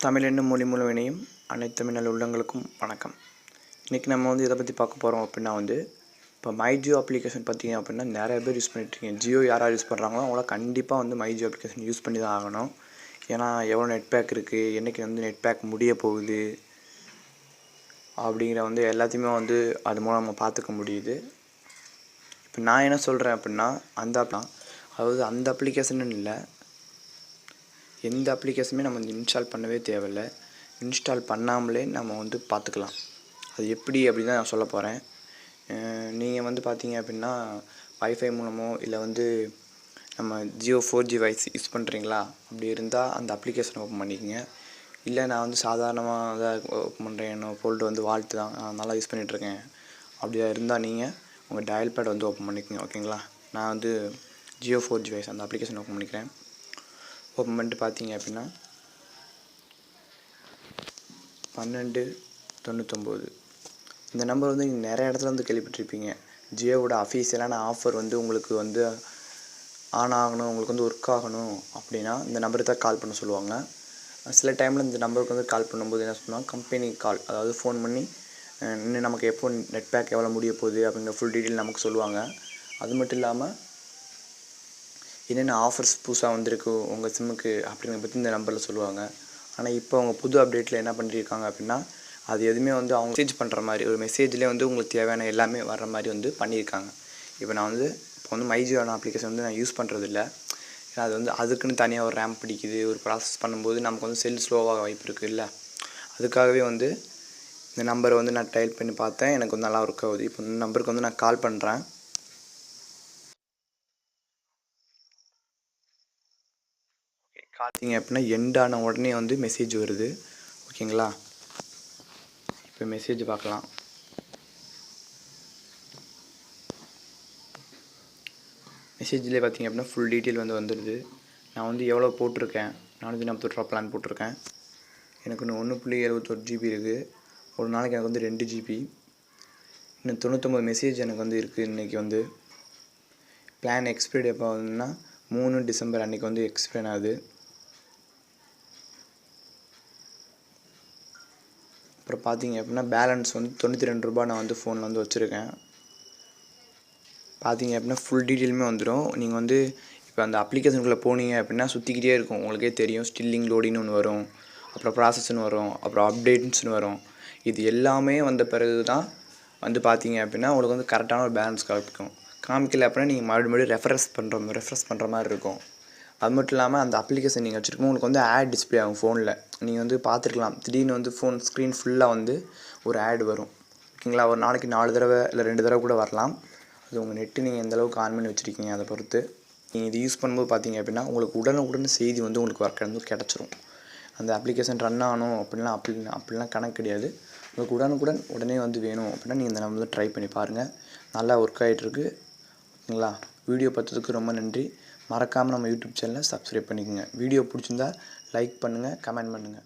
தமிழ் என்னும் மொழி மூலம் இணையும் அனைத்து தமிழ் உள்ளங்களுக்கும் வணக்கம். இன்றைக்கி நம்ம வந்து இதை பற்றி பார்க்க போகிறோம் அப்படின்னா இப்போ மை ஜியோ அப்ளிகேஷன் பார்த்தீங்க அப்படின்னா நிறைய பேர் யூஸ் பண்ணிட்டுருக்கீங்க. ஜியோ யாராவது யூஸ் பண்ணுறாங்களோ அவங்கள கண்டிப்பாக வந்து மை ஜியோ அப்ளிகேஷன் யூஸ் பண்ணி தான் ஆகணும். ஏன்னா எவ்வளோ நெட் பேக் இருக்குது, என்றைக்கு வந்து நெட் பேக் முடிய போகுது அப்படிங்கிற எல்லாத்தையுமே அது மூலம் நம்ம பார்த்துக்க முடியுது. இப்போ நான் என்ன சொல்கிறேன் அப்படின்னா அந்த அப்ளிகேஷன் இல்லை, எந்த அப்ளிகேஷனுமே நம்ம இன்ஸ்டால் பண்ணவே தேவையில்லை. இன்ஸ்டால் பண்ணாமலே நம்ம பார்த்துக்கலாம். அது எப்படி அப்படின்னு தான் நான் சொல்ல போகிறேன். நீங்கள் பார்த்தீங்க அப்படின்னா வைஃபை மூலமோ இல்லை நம்ம ஜியோ 4G வைஸ் யூஸ் பண்ணுறீங்களா, அப்படி இருந்தால் அந்த அப்ளிகேஷனை ஓப்பன் பண்ணிக்கோங்க. இல்லை நான் சாதாரணமாக தான் ஓப்பன் பண்ணுறேன், என்னோடய ஃபோல்டு வால்ட்டு தான், நான் நல்லா யூஸ் பண்ணிகிட்ருக்கேன் அப்படியா இருந்தால் நீங்கள் உங்கள் டயல் பேட் ஓப்பன் பண்ணிக்கோங்க. ஓகேங்களா, நான் ஜியோ 4G வைஸ் அந்த அப்ளிகேஷன் ஓப்பன் பண்ணிக்கிறேன். ஓப்பன் பண்ணிட்டு பார்த்தீங்க அப்படின்னா 1299 இந்த நம்பர் நீங்கள் நிறைய இடத்துல கேள்விப்பட்டிருப்பீங்க. ஜியோவோட அஃபீஷியலான ஆஃபர் உங்களுக்கு ஆன் ஆகணும், உங்களுக்கு ஒர்க் ஆகணும் அப்படின்னா இந்த நம்பருக்கு தான் கால் பண்ண சொல்லுவாங்க. சில டைமில் இந்த நம்பருக்கு கால் பண்ணும்போது என்ன சொன்னால் கம்பெனி கால், அதாவது ஃபோன் பண்ணி இன்னும் நமக்கு எப்போ நெட் பேக் எவ்வளோ முடிய போகுது அப்படிங்கிற ஃபுல் டீட்டெயில் நமக்கு சொல்லுவாங்க. அது மட்டும் இல்லாமல் என்னென்ன ஆஃபர்ஸ் புதுசாக வந்திருக்கு உங்கள் சிம்முக்கு அப்படிங்கிற பற்றி இந்த நம்பரில் சொல்லுவாங்க. ஆனால் இப்போ அவங்க புது அப்டேட்டில் என்ன பண்ணியிருக்காங்க அப்படின்னா அது எதுவுமே அவங்க மெசேஜ் பண்ணுற மாதிரி ஒரு மெசேஜ்லேயே உங்களுக்கு தேவையான எல்லாமே வர்ற மாதிரி பண்ணியிருக்காங்க. இப்போ நான் இப்போ மை ஜியோ அப்ளிகேஷன் நான் யூஸ் பண்ணுறது இல்லை. ஏன்னா அது அதுக்குன்னு தனியாக ஒரு ரேம் பிடிக்குது, ஒரு ப்ராசஸ் பண்ணும்போது நமக்கு செல் ஸ்லோவாக வாய்ப்பு இருக்குது இல்லை. அதுக்காகவே இந்த நம்பரை நான் டைப் பண்ணி பார்த்தேன், எனக்கு நல்லா ஒர்க் ஆகுது. இப்போ இந்த நம்பருக்கு நான் கால் பண்ணுறேன். பார்த்தீங்க அப்படின்னா எண்டான உடனே மெசேஜ் வருது. ஓகேங்களா, இப்போ மெசேஜ் பார்க்கலாம். மெசேஜ்லேயே பார்த்தீங்க அப்படின்னா ஃபுல் டீட்டெயில் வந்துடுது. நான் எவ்வளோ போட்டிருக்கேன், 440 ரூபா பிளான் போட்டிருக்கேன். எனக்கு இன்னும் 1.71 GB இருக்குது. ஒரு நாளைக்கு எனக்கு 2 GB. இன்னும் 99 மெசேஜ் எனக்கு இருக்குது. இன்றைக்கி பிளான் எக்ஸ்பைரி எப்போ 3 டிசம்பர் அன்றைக்கி எக்ஸ்பைர் ஆகுது. அப்புறம் பார்த்தீங்க அப்படின்னா பேலன்ஸ் 92 ரூபா நான் ஃபோனில் வச்சுருக்கேன். பார்த்தீங்க அப்படின்னா ஃபுல் டீட்டெயிலுமே வந்துடும். நீங்கள் இப்போ அந்த அப்ளிகேஷனுக்குள்ளே போனீங்க அப்படின்னா சுற்றிக்கிட்டே இருக்கும், உங்களுக்கே தெரியும். ஸ்டில்லிங் லோடின்னு ஒன்று வரும், அப்புறம் ப்ராசஸ்ன்னு வரும், அப்புறம் அப்டேட்ஸ்னு வரும். இது எல்லாமே வந்த பிறகு தான் பார்த்தீங்க அப்படின்னா உங்களுக்கு கரெக்டான ஒரு பேலன்ஸ் காமிக்கல அப்படின்னா நீங்கள் மறுபடியும் ரெஃப்ரெஷ் பண்ணுற மாதிரி இருக்கும். அது மட்டும் இல்லாமல் அந்த அப்ளிகேஷன் நீங்கள் வச்சுருக்கோம் உங்களுக்கு ஆட் டிஸ்பிளே ஆகும் ஃபோனில். நீங்கள் பார்த்துருக்கலாம், திடீர்னு ஃபோன் ஸ்க்ரீன் ஃபுல்லாக ஒரு ஆட் வரும். ஓகேங்களா, ஒரு நாளைக்கு 4 தடவை இல்லை 2 தடவை கூட வரலாம். அது உங்கள் நெட்டு நீங்கள் எந்தளவுக்கு ஆன் பண்ணி வச்சுருக்கீங்க அதை பொறுத்து. நீங்கள் இது யூஸ் பண்ணும்போது பார்த்தீங்க அப்படின்னா உங்களுக்கு உடனுக்குடன் செய்தி உங்களுக்கு ஒர்க் கிடச்சிரும். அந்த அப்ளிகேஷன் ரன் ஆகணும் அப்படிலாம் கணக்கு கிடையாது. உங்களுக்கு உடனே வேணும் அப்படின்னா நீங்கள் இந்த நம்பர் ட்ரை பண்ணி பாருங்கள். நல்லா ஒர்க் ஆகிட்டுருக்கு. ஓகேங்களா, வீடியோ பார்த்ததுக்கு ரொம்ப நன்றி. மறக்காமல் நம்ம யூடியூப் சேனலை சப்ஸ்கிரைப் பண்ணிக்கோங்க. வீடியோ பிடிச்சிருந்தா லைக் பண்ணுங்கள், கமெண்ட் பண்ணுங்கள்.